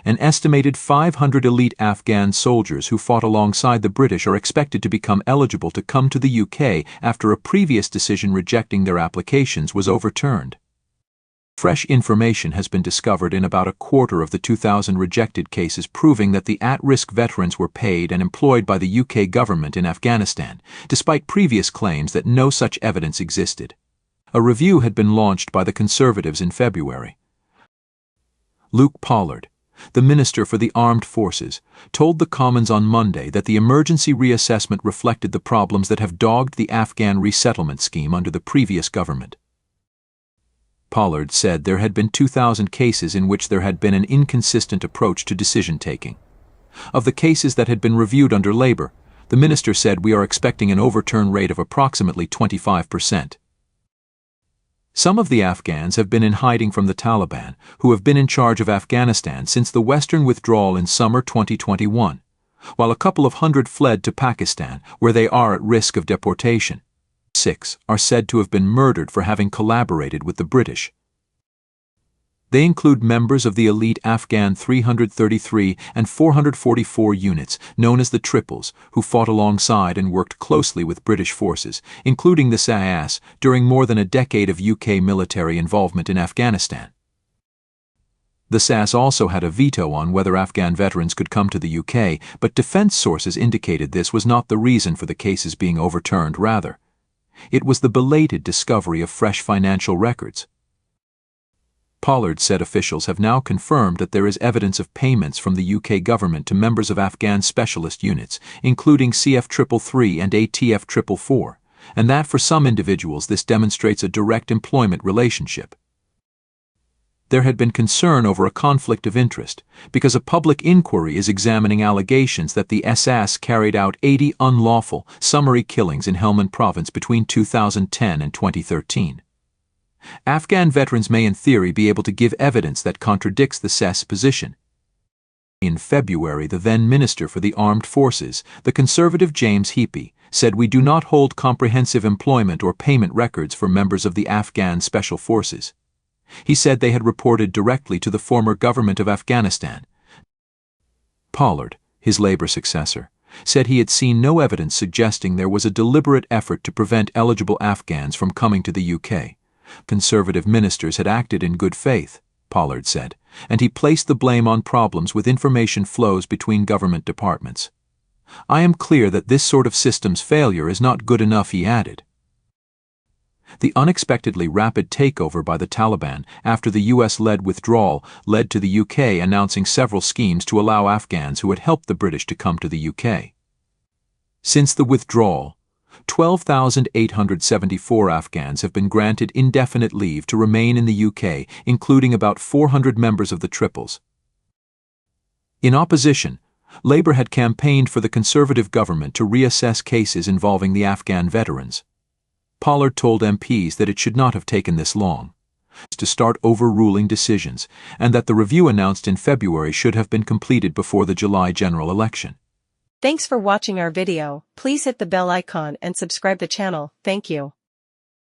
An estimated 500 elite Afghan soldiers who fought alongside the British are expected to become eligible to come to the UK after a previous decision rejecting their applications was overturned. Fresh information has been discovered in about a quarter of the 2,000 rejected cases, proving that the at-risk veterans were paid and employed by the UK government in Afghanistan, despite previous claims that no such evidence existed. A review had been launched by the Conservatives in February. Luke Pollard, the Minister for the Armed Forces, told the Commons on Monday that the emergency reassessment reflected the problems that have dogged the Afghan resettlement scheme under the previous government. Pollard said there had been 2,000 cases in which there had been an inconsistent approach to decision-taking. Of the cases that had been reviewed under Labour, the minister said we are expecting an overturn rate of approximately 25%. Some of the Afghans have been in hiding from the Taliban, who have been in charge of Afghanistan since the Western withdrawal in summer 2021, while a couple of hundred fled to Pakistan, where they are at risk of deportation. 6 are said to have been murdered for having collaborated with the British. They include members of the elite Afghan 333 and 444 units, known as the Triples, who fought alongside and worked closely with British forces, including the SAS, during more than a decade of UK military involvement in Afghanistan. The SAS also had a veto on whether Afghan veterans could come to the UK, but defence sources indicated this was not the reason for the cases being overturned. Rather, it was the belated discovery of fresh financial records. Pollard said officials have now confirmed that there is evidence of payments from the UK government to members of Afghan specialist units, including CF 333 and ATF 444, and that for some individuals this demonstrates a direct employment relationship. There had been concern over a conflict of interest, because a public inquiry is examining allegations that the SAS carried out 80 unlawful, summary killings in Helmand province between 2010 and 2013. Afghan veterans may in theory be able to give evidence that contradicts the SAS position. In February, the then Minister for the Armed Forces, the Conservative James Heappey, said we do not hold comprehensive employment or payment records for members of the Afghan Special Forces. He said they had reported directly to the former government of Afghanistan. Pollard, his Labour successor, said he had seen no evidence suggesting there was a deliberate effort to prevent eligible Afghans from coming to the UK. Conservative ministers had acted in good faith, Pollard said, and he placed the blame on problems with information flows between government departments. I am clear that this sort of systems failure is not good enough, he added. The unexpectedly rapid takeover by the Taliban after the US-led withdrawal led to the UK announcing several schemes to allow Afghans who had helped the British to come to the UK. Since the withdrawal, 12,874 Afghans have been granted indefinite leave to remain in the UK, including about 400 members of the Triples. In opposition, Labour had campaigned for the Conservative government to reassess cases involving the Afghan veterans. Pollard told MPs that it should not have taken this long to start overruling decisions, and that the review announced in February should have been completed before the July general election. Thanks for watching our video. Please hit the bell icon and subscribe the channel. Thank you.